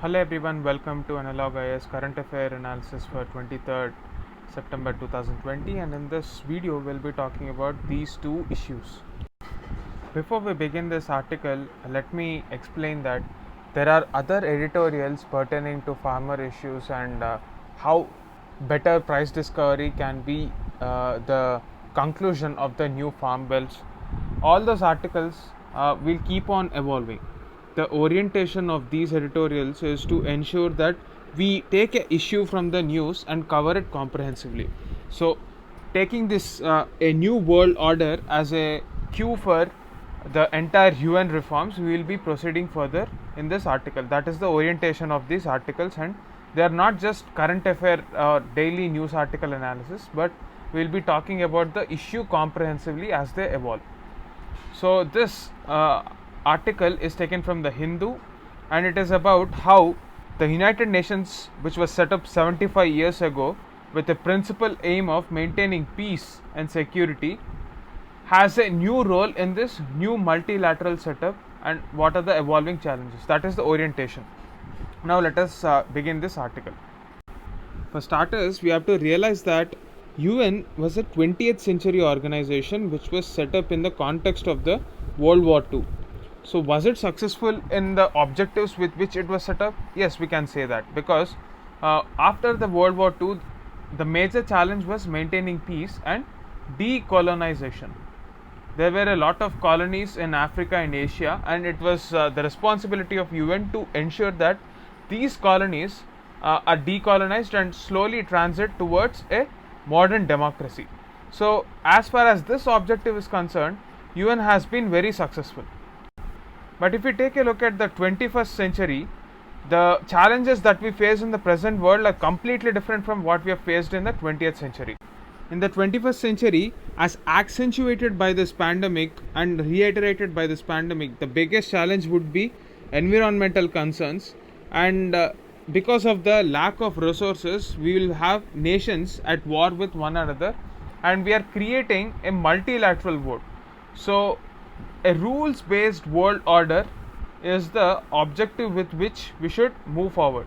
Hello everyone, welcome to Analog IS Current Affair Analysis for 23rd September 2020, and in this video we'll be talking about these two issues. Before we begin this article, let me explain that there are other editorials pertaining to farmer issues and how better price discovery can be the conclusion of the new farm bills. All those articles will keep on evolving. The orientation of these editorials is to ensure that we take an issue from the news and cover it comprehensively. So, taking this a new world order as a cue for the entire UN reforms, we will be proceeding further in this article. That is the orientation of these articles, and they are not just current affair daily news article analysis, but we will be talking about the issue comprehensively as they evolve. So this article is taken from the Hindu, and it is about how the United Nations, which was set up 75 years ago with the principal aim of maintaining peace and security, has a new role in this new multilateral setup, and what are the evolving challenges. That is the orientation. Now let us begin this article. For starters, we have to realize that UN was a 20th century organization which was set up in the context of the World War II. So was it successful in the objectives with which it was set up? Yes, we can say that, because after the World War II, the major challenge was maintaining peace and decolonization. There were a lot of colonies in Africa and Asia, and it was the responsibility of UN to ensure that these colonies are decolonized and slowly transit towards a modern democracy. So as far as this objective is concerned, UN has been very successful. But if we take a look at the 21st century, the challenges that we face in the present world are completely different from what we have faced in the 20th century. In the 21st century, as accentuated by this pandemic and reiterated by this pandemic, the biggest challenge would be environmental concerns, and because of the lack of resources, we will have nations at war with one another, and we are creating a multilateral world. So a rules based world order is the objective with which we should move forward.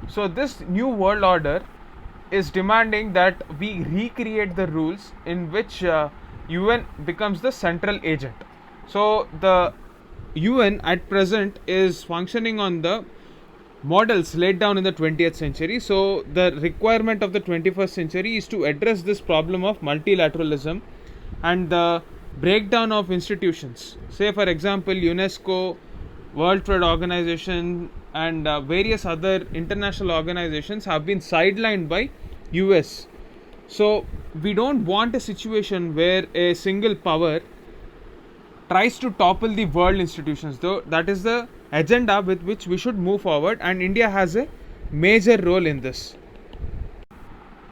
So this new world order is demanding that we recreate the rules in which UN becomes the central agent. So the UN at present is functioning on the models laid down in the 20th century. So the requirement of the 21st century is to address this problem of multilateralism and the breakdown of institutions. Say for example, UNESCO, World Trade Organization, and various other international organizations have been sidelined by US. So we don't want a situation where a single power tries to topple the world institutions, though that is the agenda with which we should move forward, and India has a major role in this.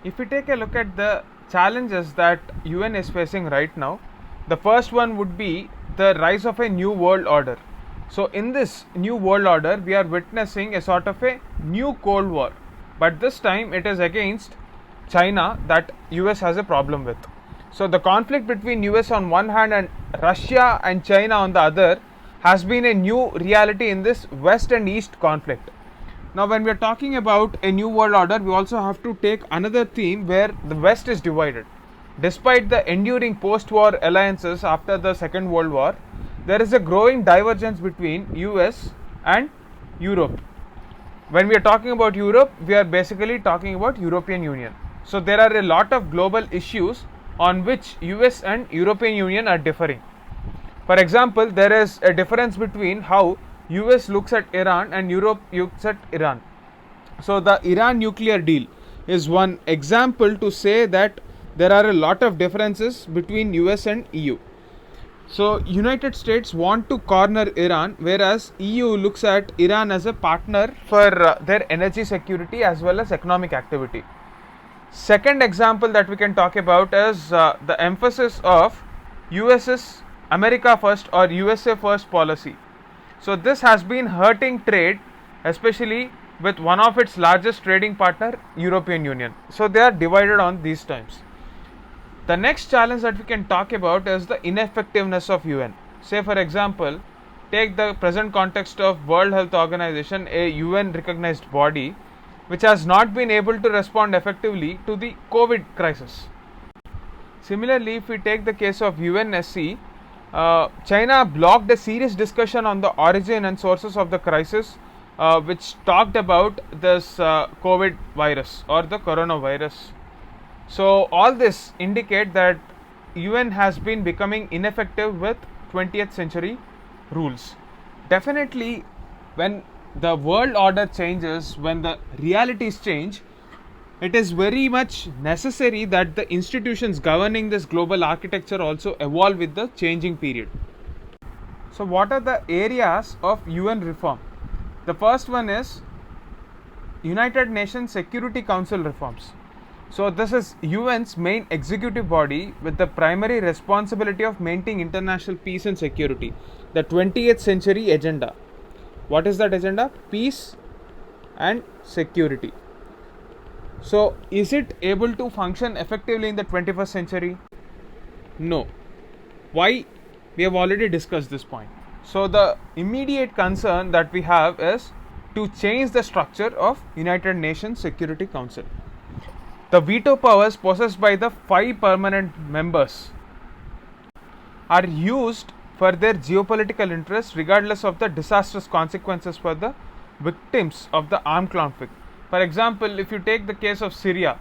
If we take a look at the challenges that UN is facing right now, the first one would be the rise of a new world order. So in this new world order, we are witnessing a sort of a new Cold War, but this time it is against China that US has a problem with. So the conflict between US on one hand and Russia and China on the other has been a new reality in this West and East conflict. Now when we are talking about a new world order, we also have to take another theme where the West is divided. Despite the enduring post-war alliances after the Second World War, there is a growing divergence between US and Europe. When we are talking about Europe, we are basically talking about European Union. So there are a lot of global issues on which US and European Union are differing. For example, there is a difference between how US looks at Iran and Europe looks at Iran. So the Iran nuclear deal is one example to say that there are a lot of differences between US and EU. So United States want to corner Iran, whereas EU looks at Iran as a partner for their energy security as well as economic activity. Second example that we can talk about is the emphasis of US's America First or USA First policy. So this has been hurting trade, especially with one of its largest trading partner, European Union. So they are divided on these times. The next challenge that we can talk about is the ineffectiveness of UN. Say for example, take the present context of World Health Organization, a UN recognized body which has not been able to respond effectively to the COVID crisis. Similarly, if we take the case of UNSC, China blocked a serious discussion on the origin and sources of the crisis, which talked about this COVID virus or the coronavirus. So all this indicate that UN has been becoming ineffective with 20th century rules. Definitely, when the world order changes, when the realities change, it is very much necessary that the institutions governing this global architecture also evolve with the changing period. So what are the areas of UN reform? The first one is United Nations Security Council reforms. So this is UN's main executive body with the primary responsibility of maintaining international peace and security. The 20th century agenda. What is that agenda? Peace and security. So is it able to function effectively in the 21st century? No. Why? We have already discussed this point. So the immediate concern that we have is to change the structure of United Nations Security Council. The veto powers possessed by the 5 permanent members are used for their geopolitical interests regardless of the disastrous consequences for the victims of the armed conflict. For example, if you take the case of Syria,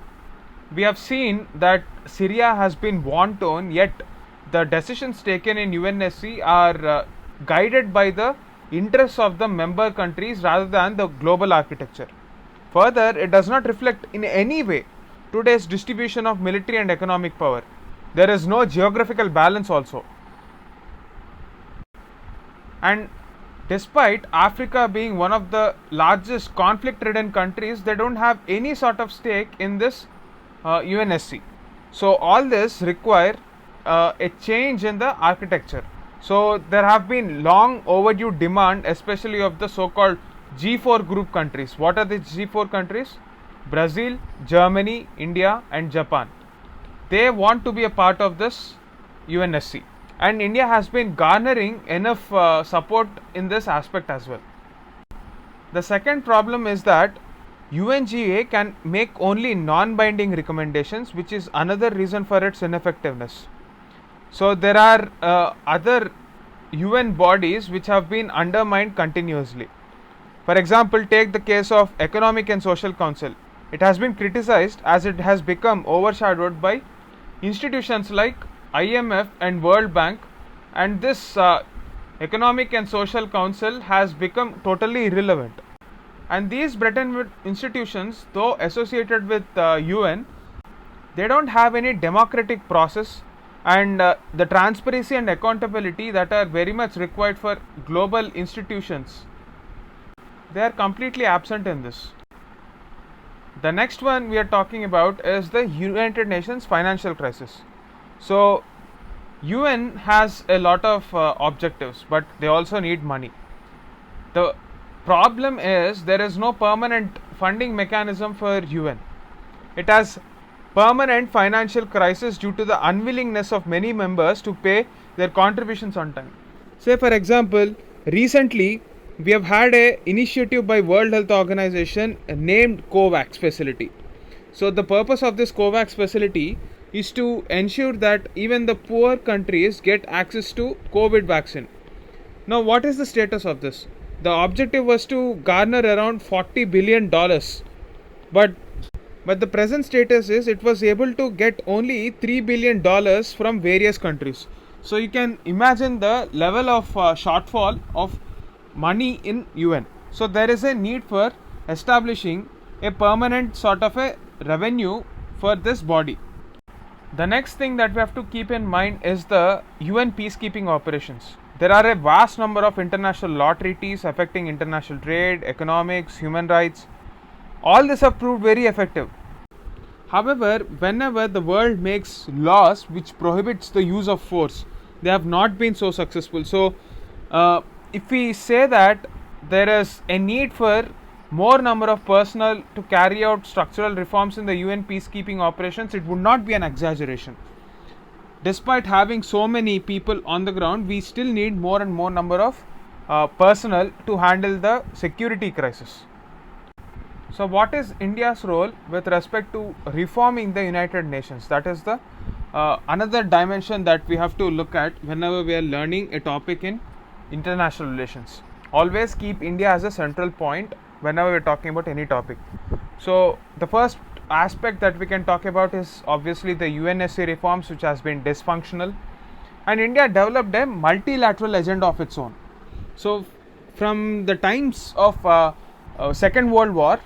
we have seen that Syria has been wanton, yet the decisions taken in UNSC are guided by the interests of the member countries rather than the global architecture. Further, it does not reflect in any way today's distribution of military and economic power. There is no geographical balance also. And despite Africa being one of the largest conflict-ridden countries, they don't have any sort of stake in this UNSC. So all this require a change in the architecture. So there have been long overdue demand, especially of the so-called G4 group countries. What are the G4 countries? Brazil, Germany, India and Japan. They want to be a part of this UNSC. And India has been garnering enough support in this aspect as well. The second problem is that UNGA can make only non-binding recommendations, which is another reason for its ineffectiveness. So there are other UN bodies which have been undermined continuously. For example, take the case of Economic and Social Council. It has been criticized as it has become overshadowed by institutions like IMF and World Bank, and this Economic and Social Council has become totally irrelevant. And these Bretton Woods institutions, though associated with UN, they don't have any democratic process, and the transparency and accountability that are very much required for global institutions, they are completely absent in this. The next one we are talking about is the United Nations financial crisis. So UN has a lot of objectives, but they also need money. The problem is there is no permanent funding mechanism for UN. It has permanent financial crisis due to the unwillingness of many members to pay their contributions on time. Say for example, recently we have had a initiative by World Health Organization named COVAX facility. So the purpose of this COVAX facility is to ensure that even the poor countries get access to COVID vaccine. Now what is the status of this? The objective was to garner around $40 billion, but the present status is it was able to get only $3 billion from various countries. So you can imagine the level of shortfall of money in UN. So there is a need for establishing a permanent sort of a revenue for this body. The next thing that we have to keep in mind is the UN peacekeeping operations. There are a vast number of international law treaties affecting international trade, economics, human rights. All this have proved very effective. However, whenever the world makes laws which prohibits the use of force, they have not been so successful. So if we say that there is a need for more number of personnel to carry out structural reforms in the UN peacekeeping operations, it would not be an exaggeration. Despite having so many people on the ground, we still need more and more number of personnel to handle the security crisis. So, what is India's role with respect to reforming the United Nations? That is the another dimension that we have to look at whenever we are learning a topic in international relations. Always keep India as a central point whenever we are talking about any topic. So, the first aspect that we can talk about is obviously the UNSC reforms, which has been dysfunctional, and India developed a multilateral agenda of its own. So, from the times of Second World War,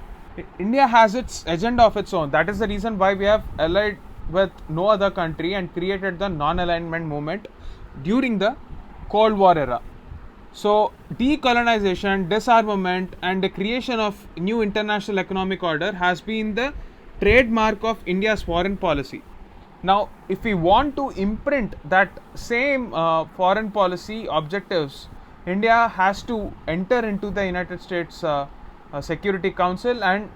India has its agenda of its own. That is the reason why we have allied with no other country and created the non-alignment movement during the Cold War era. So, decolonization, disarmament, and the creation of new international economic order has been the trademark of India's foreign policy. Now, if we want to imprint that same foreign policy objectives, India has to enter into the United States Security Council and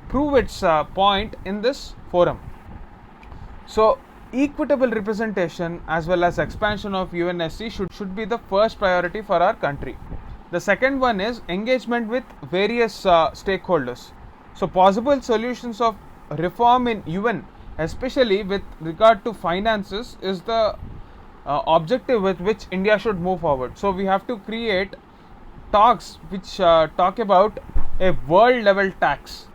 prove its point in this forum. So, equitable representation as well as expansion of UNSC should be the first priority for our country. The second one is engagement with various stakeholders. So, possible solutions of reform in UN, especially with regard to finances, is the objective with which India should move forward. So, we have to create talks which talk about a world level tax.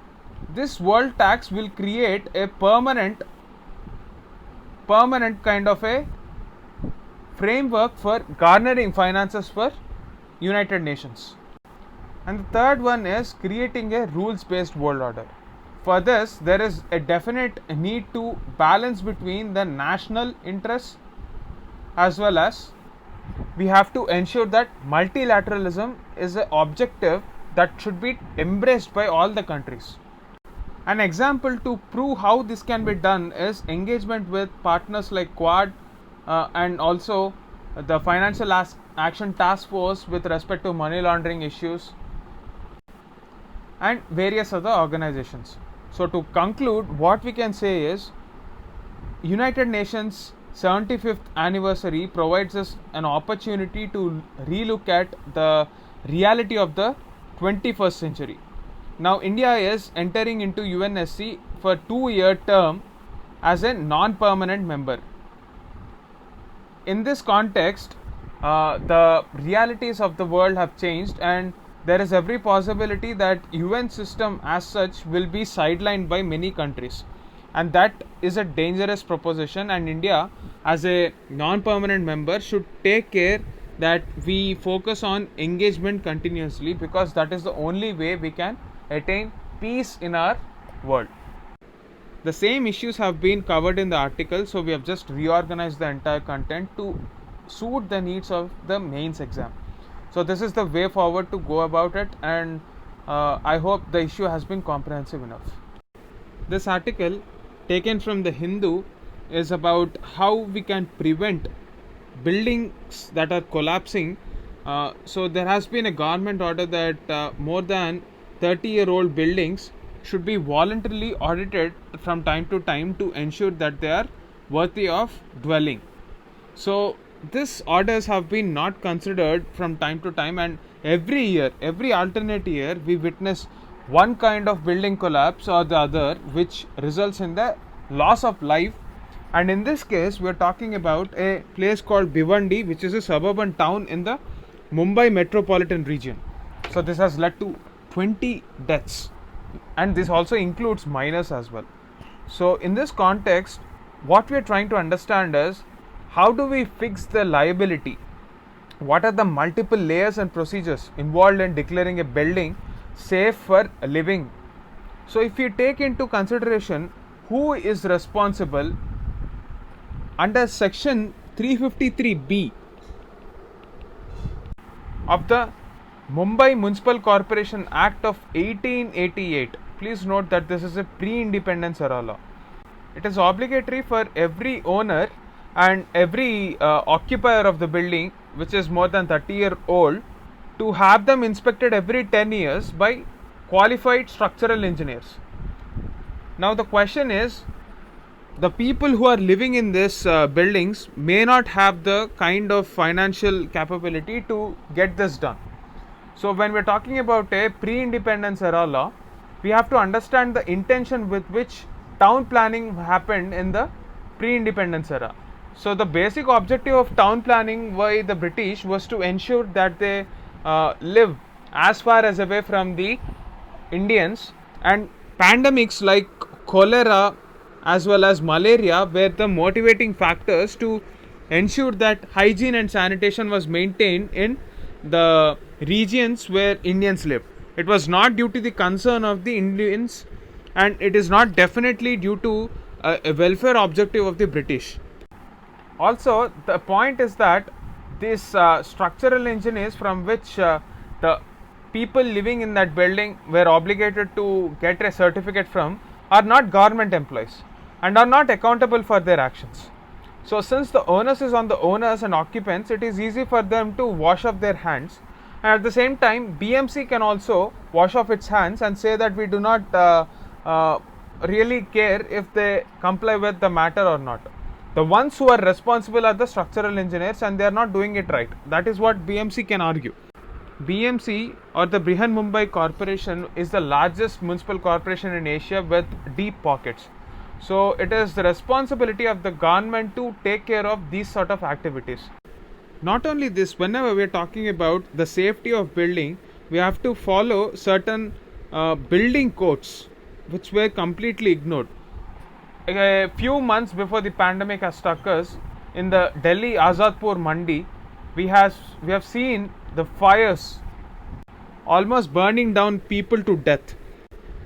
This world tax will create a permanent kind of a framework for garnering finances for United Nations. And the third one is creating a rules based world order. For this, there is a definite need to balance between the national interests as well as we have to ensure that multilateralism is an objective that should be embraced by all the countries. An example to prove how this can be done is engagement with partners like Quad and also the Financial Action Task Force with respect to money laundering issues and various other organizations. So, to conclude, what we can say is United Nations 75th anniversary provides us an opportunity to relook at the reality of the 21st century. Now, India is entering into UNSC for 2-year term as a non-permanent member. In this context, the realities of the world have changed, and there is every possibility that UN system as such will be sidelined by many countries, and that is a dangerous proposition, and India as a non-permanent member should take care that we focus on engagement continuously, because that is the only way we can attain peace in our world. The same issues have been covered in the article, so we have just reorganized the entire content to suit the needs of the mains exam. So this is the way forward to go about it, and I hope the issue has been comprehensive enough. This article taken from the Hindu is about how we can prevent buildings that are collapsing. So there has been a government order that more than 30-year-old buildings should be voluntarily audited from time to time to ensure that they are worthy of dwelling. So these orders have been not considered from time to time, and every year, every alternate year, we witness one kind of building collapse or the other, which results in the loss of life. And in this case, we are talking about a place called Bhiwandi, which is a suburban town in the Mumbai metropolitan region. So this has led to 20 deaths, and this also includes minors as well. So in this context, what we are trying to understand is how do we fix the liability? What are the multiple layers and procedures involved in declaring a building safe for living? So if you take into consideration who is responsible, under section 353B of the Mumbai Municipal Corporation Act of 1888, please note that this is a pre-independence era law. It is obligatory for every owner and every occupier of the building which is more than 30-year-old to have them inspected every 10 years by qualified structural engineers. Now the question is, the people who are living in these buildings may not have the kind of financial capability to get this done. So when we're talking about a pre-independence era law, we have to understand the intention with which town planning happened in the pre-independence era. So the basic objective of town planning by the British was to ensure that they live as far as away from the Indians, and pandemics like cholera as well as malaria were the motivating factors to ensure that hygiene and sanitation was maintained in the regions where Indians lived. It was not due to the concern of the Indians, and it is not definitely due to a welfare objective of the British. Also, the point is that these structural engineers from which the people living in that building were obligated to get a certificate from are not government employees and are not accountable for their actions. So since the onus is on the owners and occupants, it is easy for them to wash off their hands, and at the same time BMC can also wash off its hands and say that we do not really care if they comply with the matter or not. The ones who are responsible are the structural engineers, and they are not doing it right. That is what BMC can argue. BMC, or the Brihan Mumbai Corporation, is the largest municipal corporation in Asia with deep pockets. So it is the responsibility of the government to take care of these sort of activities. Not only this, whenever we are talking about the safety of building, we have to follow certain building codes which were completely ignored. A few months before the pandemic has struck us, in the Delhi Azadpur Mandi, we have seen the fires almost burning down people to death.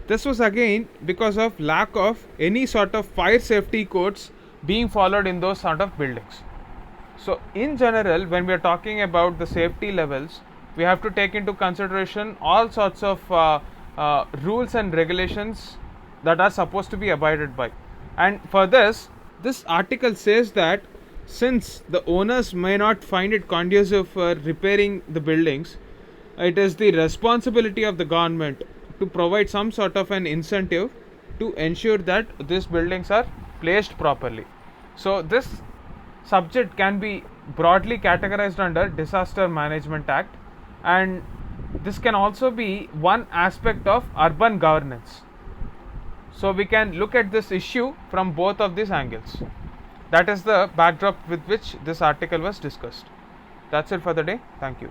This was again because of lack of any sort of fire safety codes being followed in those sort of buildings. So in general, when we are talking about the safety levels, we have to take into consideration all sorts of rules and regulations that are supposed to be abided by. And for this article says that since the owners may not find it conducive for repairing the buildings, it is the responsibility of the government to provide some sort of an incentive to ensure that these buildings are placed properly. So this subject can be broadly categorized under Disaster Management Act, and this can also be one aspect of urban governance. So we can look at this issue from both of these angles. That is the backdrop with which this article was discussed. That's it for the day. Thank you.